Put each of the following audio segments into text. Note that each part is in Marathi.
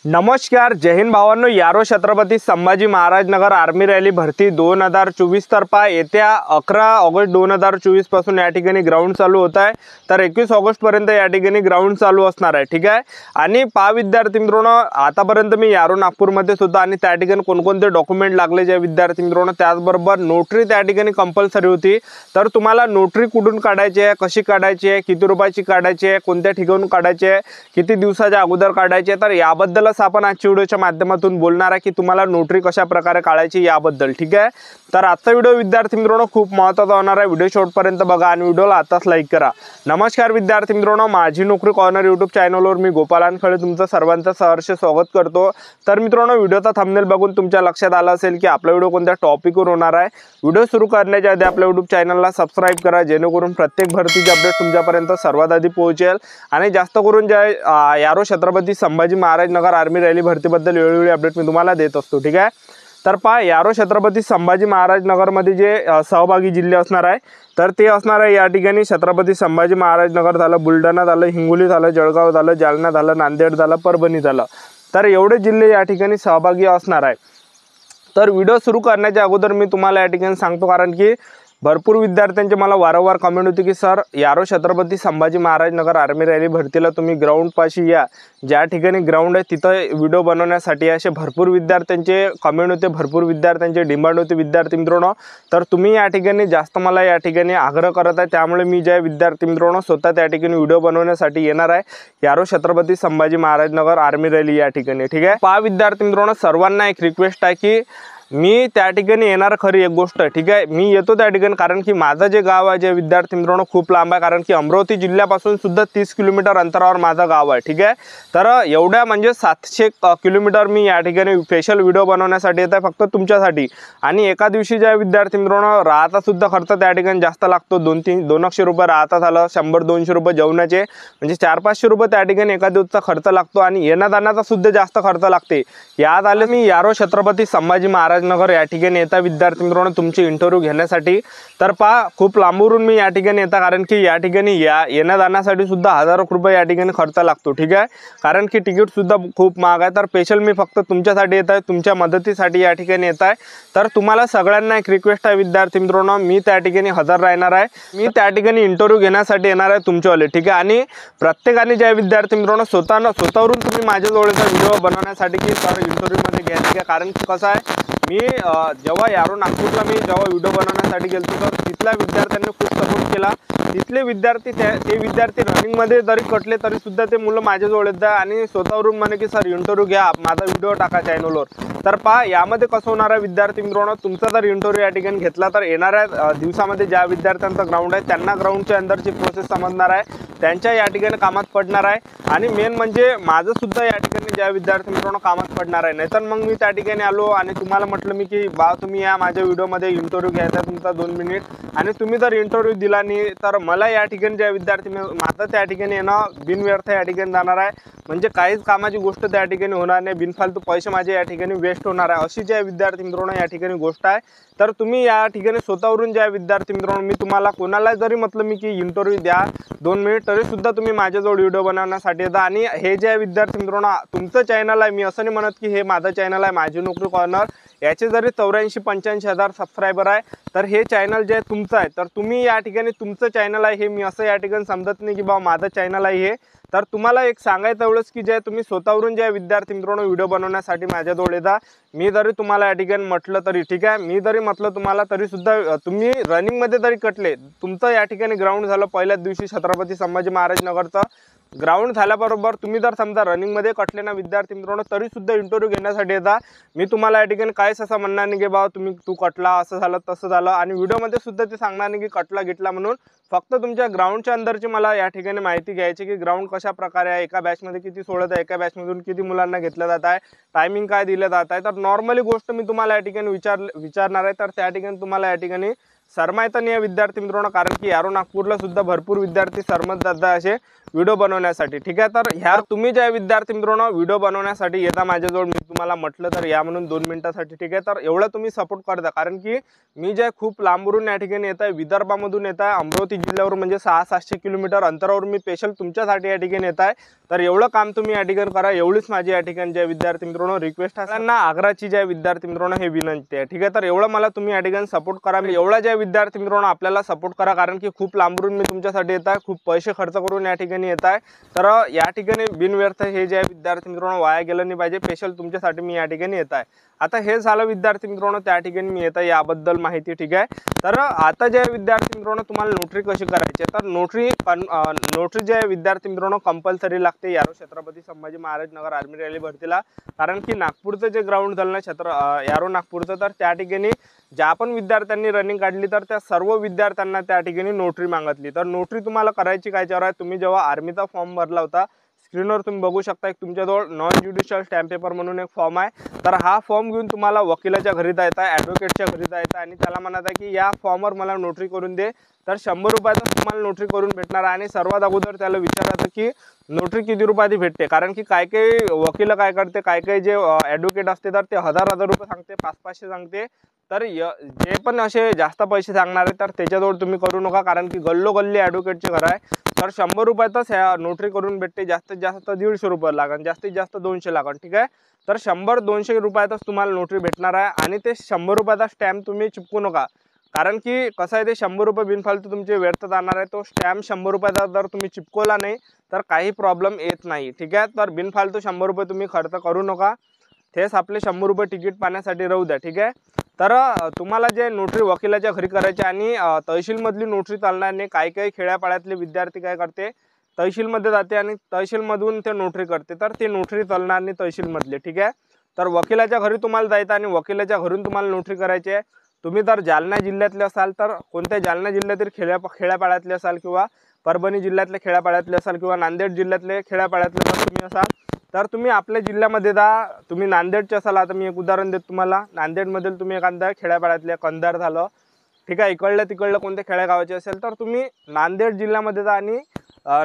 नमस्कार, जय हिंद भावांनो. यारो छत्रपती संभाजी महाराज नगर आर्मी रॅली भरती 2024 तर्फा येत्या 11 ऑगस्ट 2024 पासून या ठिकाणी ग्राउंड चालू होत आहे. तर 21 ऑगस्ट पर्यंत या ठिकाणी ग्राउंड चालू असणार आहे. ठीक आहे. आणि पहा विद्यार्थी मित्रांनो, आतापर्यंत मी यारो नागपूरमध्ये सुद्धा आणि त्या ठिकाणी कोणकोणते डॉक्युमेंट लागले जे विद्यार्थी मित्रांनो, त्याचबरोबर नोटरी त्या ठिकाणी कंपल्सरी होती. तर तुम्हाला नोटरी कुठून काढायची आहे, कशी काढायची आहे, किती रुपयाची काढायची आहे, कोणत्या ठिकाणून काढायची आहे, किती दिवसाच्या अगोदर काढायची आहे, तर याबद्दल आपण आजच्या व्हिडिओच्या माध्यमातून बोलणार आहे की तुम्हाला नोटरी कशा प्रकारे काढायची याबद्दल. ठीक आहे. तर आजचा व्हिडिओ विद्यार्थी मित्रांनो खूप महत्त्वाचा होणार आहे. व्हिडिओ शेवटपर्यंत बघा आणि व्हिडिओला आताच लाईक करा. नमस्कार विद्यार्थी मित्रांनो, माझी नोकरी कॉर्नर यूट्यूब चॅनलवर मी गोपाल खळे तुमचं सर्वांचं सहर्ष स्वागत करतो. तर मित्रांनो, व्हिडिओचा थंबनेल बघून तुमच्या लक्षात आलं असेल की आपला व्हिडिओ कोणत्या टॉपिकवर होणार आहे. व्हिडिओ सुरू करण्याच्या आधी आपल्या यूट्यूब चॅनलला सबस्क्राइब करा, जेणेकरून प्रत्येक भरतीचे अपडेट तुमच्यापर्यंत सर्वात आधी पोहोचेल. आणि जास्त करून ज्या यारो छत्रपती संभाजी महाराज नगर आर्मी रॅली भरतीबद्दल वेळोवेळी अपडेट मी तुम्हाला देत असतो. ठीक आहे. तर पहा, यारो छत्रपती संभाजी महाराज नगरमध्ये जे सहभागी जिल्हे असणार आहे तर ते असणार आहे या ठिकाणी छत्रपती संभाजी महाराज नगर झालं, बुलढाणा झालं, हिंगोली झालं, जळगाव झालं, जालना झालं, नांदेड झालं, परभणी झालं. तर एवढे जिल्हे या ठिकाणी सहभागी असणार आहे. तर व्हिडिओ सुरू करण्याच्या अगोदर मी तुम्हाला या ठिकाणी सांगतो, कारण की भरपूर विद्यार्थ्यांचे मला वारंवार कमेंट होती की सर, यारो छत्रपती संभाजी महाराज नगर आर्मी रॅली भरतीला तुम्ही ग्राउंड पाशी या, ज्या ठिकाणी ग्राउंड आहे तिथं व्हिडिओ बनवण्यासाठी असे भरपूर विद्यार्थ्यांचे कमेंट होते, भरपूर विद्यार्थ्यांचे डिमांड होते विद्यार्थी मित्रांनो. तर तुम्ही या ठिकाणी जास्त मला या ठिकाणी आग्रह करत आहे, त्यामुळे मी ज्या विद्यार्थी मित्रांनो स्वतः त्या ठिकाणी व्हिडिओ बनवण्यासाठी येणार आहे यारो छत्रपती संभाजी महाराज नगर आर्मी रॅली या ठिकाणी. ठीक आहे. पहा विद्यार्थी मित्रांनो, सर्वांना एक रिक्वेस्ट आहे की मी त्या ठिकाणी येणार, खरी एक गोष्ट. ठीक आहे, मी येतो त्या ठिकाणी, कारण की माझं जे गाव आहे जे विद्यार्थी मित्रांनो खूप लांब आहे, कारण की अमरावती जिल्ह्यापासून सुद्धा 30 किलोमीटर अंतरावर माझं गाव आहे. ठीक आहे. तर एवढ्या म्हणजे 700 किलोमीटर मी या ठिकाणी स्पेशल व्हिडिओ बनवण्यासाठी येत आहे, फक्त तुमच्यासाठी. आणि एका दिवशी ज्या विद्यार्थी मित्रांनो राहता सुद्धा खर्च त्या ठिकाणी जास्त लागतो. 200-200 रुपये राहता झालं, 100-200 रुपये जेवणाचे, म्हणजे 400-500 रुपये त्या ठिकाणी एका दिवसाचा खर्च लागतो. आणि येण्याजाण्याचा सुद्धा जास्त खर्च लागते. यात आले मी यारो छत्रपती संभाजी महाराज नगर या ठिकाणी येता विद्यार्थी मित्रांनो तुमची इंटरव्ह्यू घेण्यासाठी. तर पहा, खूप लांबून मी या ठिकाणी येता, कारण की या ठिकाणी येण्या जाण्यासाठी सुद्धा हजारो रुपये या ठिकाणी खर्च लागतो. ठीक आहे. कारण की तिकीट सुद्धा खूप महाग आहे. तर स्पेशल मी फक्त तुमच्यासाठी येत आहे, तुमच्या मदतीसाठी या ठिकाणी येत आहे. तर तुम्हाला सगळ्यांना एक रिक्वेस्ट आहे विद्यार्थी मित्रांनो, मी त्या ठिकाणी हजर राहणार आहे, मी त्या ठिकाणी इंटरव्ह्यू घेण्यासाठी येणार आहे तुमच्यावाले. ठीक आहे. आणि प्रत्येकाने ज्या विद्यार्थी मित्रांनो स्वतःवरून तुम्ही माझ्याजवळचा व्हिडिओ बनवण्यासाठी की सर इंटरव्ह्यूमध्ये घ्या, कारण की कसं आहे, मी जेव्हा यारो नागपूरला जेव्हा व्हिडिओ बनवण्यासाठी गेलो तर तिथल्या विद्यार्थ्यांनी खूप सपोर्ट केला. तिथले विद्यार्थी ते विद्यार्थी रनिंगमध्ये जरी कटले तरी सुद्धा ते मुलं माझ्याजवळ येतात आणि स्वतःवरून म्हणे की सर इंटरव्ह्यू घ्या, माझा व्हिडिओ टाका चॅनलवर. तर पहा, यामध्ये कसं होणार आहे विद्यार्थी मित्रांनो, तुमचा जर इंटरव्ह्यू या ठिकाणी घेतला तर येणाऱ्या दिवसामध्ये ज्या विद्यार्थ्यांचा ग्राउंड आहे त्यांना ग्राउंडच्या अंदरची प्रोसेस समजणार आहे, त्यांच्या या ठिकाणी कामात पडणार आहे. आणि मेन म्हणजे माझं सुद्धा या ठिकाणी ज्या विद्यार्थी मित्रांनो कामात पडणार आहे. नाहीतर मग मी त्या ठिकाणी आलो आणि तुम्हाला म्हटलं मी की बा तुम्ही या माझ्या व्हिडिओमध्ये इंटरव्ह्यू घ्यायचा तुमचा 2 मिनिट, आणि तुम्ही जर इंटरव्ह्यू दिला नाही तर मला या ठिकाणी ज्या विद्यार्थी माझं त्या ठिकाणी येणं बिनव्यर्थ या ठिकाणी जाणार आहे. म्हणजे काहीच कामाची गोष्ट त्या ठिकाणी होणार नाही, बिनफालतू पैसे माझे या ठिकाणी वेस्ट होणार आहे, अशी ज्या विद्यार्थी मित्रांनो या ठिकाणी गोष्ट आहे. तर तुम्ही या ठिकाणी स्वतःवरून ज्या विद्यार्थी मित्रांनो, मी तुम्हाला कोणाला जरी म्हटलं मी की इंटरव्ह्यू द्या 2 मिनिट, तरी सुद्धा तुम्ही माझ्याजवळ व्हिडिओ बनवण्यासाठी येता. आणि हे जे विद्यार्थी मित्रांनो तुमचं चॅनल आहे, मी असं नाही म्हणत की हे माझं चॅनल आहे माझी नोकरी कॉर्नर, याचे जरी 84-85 हजार सबस्क्रायबर आहे, तर हे चॅनल जे आहे तुमचं आहे. तर तुम्ही या ठिकाणी तुमचं चॅनल आहे हे मी असं या ठिकाणी समजत नाही की बा माझं चॅनल आहे हे. तर तुम्हाला एक सांगायचं एवढंच की जे तुम्ही स्वतःवरून ज्या विद्यार्थी मित्रांनो व्हिडिओ बनवण्यासाठी माझ्याजवळ येता, मी जरी तुम्हाला या ठिकाणी म्हटलं तरी ठीक आहे, मी जरी म्हटलं तुम्हाला तरी सुद्धा तुम्ही रनिंगमध्ये जरी कटले, तुमचं या ठिकाणी ग्राउंड झालं पहिल्याच दिवशी छत्रपती संभाजी महाराज नगरचं ग्राउंड झाल्याबरोबर तुम्ही जर समजा रनिंगमध्ये कटले ना विद्यार्थी मित्रांनो, तरी सुद्धा इंटरव्ह्यू घेण्यासाठी येता. मी तुम्हाला या ठिकाणी काहीच असं म्हणणार नाही की बाबा तू कटला, असं झालं तसं झालं, आणि व्हिडिओमध्ये सुद्धा ते सांगणार नाही की कटला गिटला म्हणून. फक्त तुमच्या ग्राउंडच्या अंदरची मला या ठिकाणी माहिती घ्यायची की ग्राउंड कशा प्रकारे आहे, एका बॅचमध्ये किती सोडत आहे, एका बॅचमधून किती मुलांना घेतलं जात आहे, टायमिंग काय दिलं जात आहे. तर नॉर्मली गोष्ट मी तुम्हाला या ठिकाणी विचारणार आहे. तर त्या ठिकाणी तुम्हाला या ठिकाणी शरमायचं नाही विद्यार्थी मित्रांनो, कारण की यारो नागपूरला सुद्धा भरपूर विद्यार्थी शरमत जातात असे व्हिडिओ बनवण्यासाठी, ठीक आहे। तर ह्या तुम्ही ज्या विद्यार्थी मित्रांनो व्हिडिओ बनवण्यासाठी येता माझ्याजवळ, मी तुम्हाला म्हटलं तर या म्हणून 2 मिनिटासाठी, ठीक आहे। तर एवढं तुम्ही सपोर्ट करता, कारण की मी जे खूप लांबून या ठिकाणी येत आहे, विदर्भामधून येत आहे, अमरावती जिल्ह्यावर म्हणजे 600-700 किलोमीटर अंतरावर मी स्पेशल तुमच्यासाठी या ठिकाणी येत आहे। तर एवढं काम तुम्ही या ठिकाणी करा, एवढीच माझी या ठिकाणी ज्या विद्यार्थी मित्रांनो रिक्वेस्ट आहे ना, आग्राची ज्या विद्यार्थी मित्रांनो हे विनंती आहे, ठीक आहे। तर एवढं मला तुम्ही या ठिकाणी सपोर्ट करा, मी एवढा ज्या विद्यार्थी मित्रांनो आपल्याला सपोर्ट करा, कारण की खूप लांबून मी तुमच्यासाठी येत आहे, खूप पैसे खर्च करून या ठिकाणी येत आहे। तर या ठिकाणी बिनव्यर्थ हे जे विद्यार्थी मित्रांनो वाया गेलं नाही पाहिजे, स्पेशल तुमच्यासाठी मी या ठिकाणी येत आहे। आता हे झालं विद्यार्थी मित्रांनो त्या ठिकाणी मी येत आहे याबद्दल माहिती, ठीक आहे। तर आता जे विद्यार्थी मित्रांनो तुम्हाला नोटरी कशी करायची, तर नोटरी जे विद्यार्थी मित्रांनो कंपल्सरी लागते यारो छत्रपती संभाजी महाराज नगर आर्मी रॅली भरतीला, कारण की नागपूरचं जे ग्राउंड झालं ना यारो नागपूरचं, तर त्या ठिकाणी ज्या पण विद्यार्थ्यांनी रनिंग काढली तर त्या सर्व विद्यार्थ्यांना त्या ठिकाणी नोटरी मागितली। तर नोटरी तुम्हाला करायची काय आहे, तुम्ही जेव्हा आर्मीचा फॉर्म भरला होता, स्क्रीनवर तुम्ही बघू शकता एक तुमच्याजवळ नॉन ज्युडिशियल स्टॅम्प पेपर म्हणून एक फॉर्म आहे। तर हा फॉर्म घेऊन तुम्हाला वकिलाच्या घरी जायचं आहे, ॲडव्होकेटच्या घरी जायचं आहे आणि त्याला म्हणत आहे की या फॉर्मवर मला नोटरी करून दे। तर 100 रुपयातच तुम्हाला नोटरी करून भेटणार आहे। आणि सर्वात अगोदर त्याला विचारायचं की नोटरी किती रुपयाची भेटते, कारण की काही काही वकील काय करते, काही जे ॲडव्होकेट असते तर ते 1000 रुपये सांगते, 500 सांगते। तर जे पण असे जास्त पैसे सांगणार आहे तर त्याच्याजवळ तुम्ही करू नका, कारण की गल्लोगल्ली ॲडव्होकेटचे घर आहे। तर 100 रुपयातच ह्या नोटरी करून भेटते, जास्तीत जास्त 150 रुपये लागन, जास्तीत जास्त 200 लागन, ठीक आहे। तर 100-200 रुपयातच तुम्हाला नोटरी भेटणार आहे। आणि ते 100 रुपयाचा स्टॅम्प तुम्ही चिपकू नका, कारण की कसं आहे ते 100 रुपये बिनफालतू तुमचे व्यर्थ जाणार आहे। तो स्टॅम्प 100 रुपयाचा जर तुम्ही चिपकवला नाही तर काही प्रॉब्लेम येत नाही, ठीक आहे। तर बिनफालतू 100 रुपये तुम्ही खर्च करू नका, तेच आपले 100 रुपये तिकीट पाण्यासाठी राहू द्या, ठीक आहे। तर तुम्हाला जे नोटरी वकिलाच्या घरी करायचे आणि तहसीलमधली नोटरी चालणार नाही। काही खेड्यापाड्यातले विद्यार्थी काय करते, तहसीलमध्ये जाते आणि तहसीलमधून ते नोटरी करते, तर ती नोटरी चालणार नाही तहसीलमधली, ठीक आहे। तर वकिलाच्या घरी तुम्हाला जायचं आणि वकिलाच्या घरून तुम्हाला नोटरी करायची आहे। तुम्ही जर जालना जिल्ह्यातले असाल तर कोणत्या जालना जिल्ह्यातील खेड्यापाड्यातले असाल, किंवा परभणी जिल्ह्यातले खेड्यापाड्यातले असाल, किंवा नांदेड जिल्ह्यातले खेड्यापाड्यातले जर तुम्ही असाल तर तुम्ही आपल्या जिल्ह्यामध्ये जा। तुम्ही नांदेडचे असाल, आता मी एक उदाहरण देतो तुम्हाला, नांदेडमधील तुम्ही एखाद्या खेड्यापाड्यातले कंधार झालं, ठीक आहे, इकडलं तिकडलं कोणत्या खेड्यागावाचे असेल तर तुम्ही नांदेड जिल्ह्यामध्ये जा आणि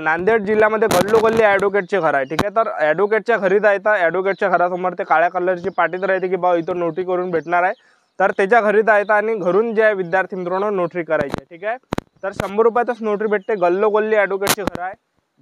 नांदेड जिल्ह्यामध्ये गल्लोगल्ली ॲडव्होकेटचे घर आहे, ठीक आहे। तर ॲडव्होकेटच्या घरी जायचं, ॲडव्होकेटच्या घरासमोर ते काळ्या कलरची पाटीत राहते की बा इथं नोटरी करून भेटणार आहे, तर त्याच्या घरी जायचं आणि घरून जे विद्यार्थी मित्रांनो नोटरी करायची, ठीक आहे। तर 100 रुपयातच नोटरी भेटते, गल्लोगल्ली ॲडव्होकेटचे घर आहे।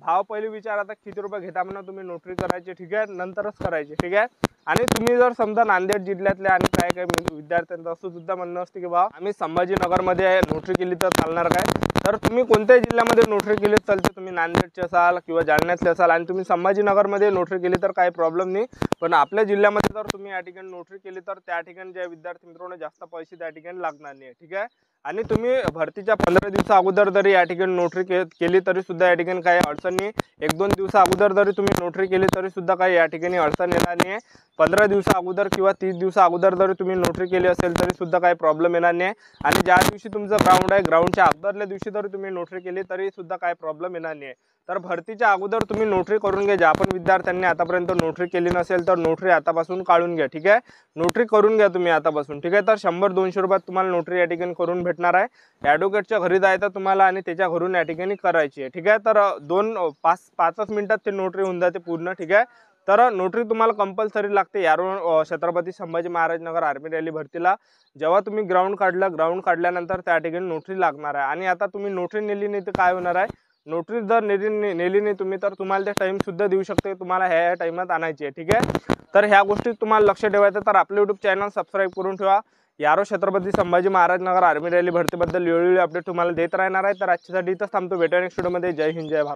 भाव पहिले विचार, आता किती रुपये घेता म्हणा तुम्ही नोटरी करायची, ठीक आहे, नंतरच करायची, ठीक आहे। आणि तुम्ही जर समजा नांदेड जिल्ह्यातले आणि काही विद्यार्थ्यांचं असं सुद्धा म्हणणं असते की बा आम्ही संभाजीनगरमध्ये नोटरी केली तर चालणार काय, तर तुम्ही कोणत्याही जिल्ह्यामध्ये नोटरी केली चालते, तुम्ही नांदेडचे असाल किंवा जालन्यातले असाल आणि तुम्ही संभाजीनगरमध्ये नोटरी केली तर काही प्रॉब्लेम नाही, पण आपल्या जिल्ह्यामध्ये जर तुम्ही या ठिकाणी नोटरी केली तर त्या ठिकाणी ज्या विद्यार्थी मित्रांनो जास्त पैसे त्या ठिकाणी लागणार नाही, ठीक आहे। आणि तुम्ही भरतीच्या 15 दिवसा अगोदर जरी या ठिकाणी नोटरी केली तरी सुद्धा या ठिकाणी काही अडचण नाही। 1-2 दिवसा अगोदर जरी तुम्ही नोटरी केली तरी सुद्धा काही या ठिकाणी अडचण येणार नाही। 15 दिवसा अगोदर किंवा 30 दिवसा अगोदर जरी तुम्ही नोटरी केली असेल तरी सुद्धा काही प्रॉब्लेम येणार नाही। आणि ज्या दिवशी तुमचं ग्राउंड आहे, ग्राउंडच्या अगोदरल्या दिवशी जरी तुम्ही नोटरी केली तरी सुद्धा काही प्रॉब्लेम येणार नाही। तर भरतीच्या अगोदर तुम्ही नोटरी करून घ्या, ज्या पण विद्यार्थ्यांनी आतापर्यंत नोटरी केली नसेल तर नोटरी आतापासून काढून घ्या, ठीक आहे। नोटरी करून घ्या तुम्ही आतापासून, ठीक आहे। तर 100-200 रुपयात तुम्हाला नोटरी या ठिकाणी करून भेटणार आहे। ॲडव्होकेटच्या घरी जायचं तुम्हाला आणि त्याच्या घरून या ठिकाणी करायची आहे, ठीक आहे। तर 2-5 मिनिटात ते नोटरी होऊन जाते पूर्ण, ठीक आहे। तर नोटरी तुम्हाला कंपल्सरी लागते यारो छत्रपती संभाजी महाराज नगर आर्मी रॅली भरतीला। जेव्हा तुम्ही ग्राउंड काढल्यानंतर त्या ठिकाणी नोटरी लागणार आहे। आणि आता तुम्ही नोटरी नेली नाही तर काय होणार आहे, नोटरी जर नेली नाही तुम्ही तर तुम्हाला ते टाइम सुद्धा देऊ शकते, तुम्हाला ह्या टाइमात आणायची आहे, ठीक आहे। तर ह्या गोष्टी तुम्हाला लक्ष ठेवायचं, तर आपलं यूट्यूब चॅनल सबस्क्राईब करून ठेवा। यारो छत्रपती संभाजी महाराज नगर आर्मी रॅली भरतीबद्दल वेळोवेळी अपडेट तुम्हाला देत राहणार आहे। तर आजच्यासाठी इथंच थांबतो, भेटूया नेक्स्ट व्हिडिओमध्ये। जय हिंद, जय भारत।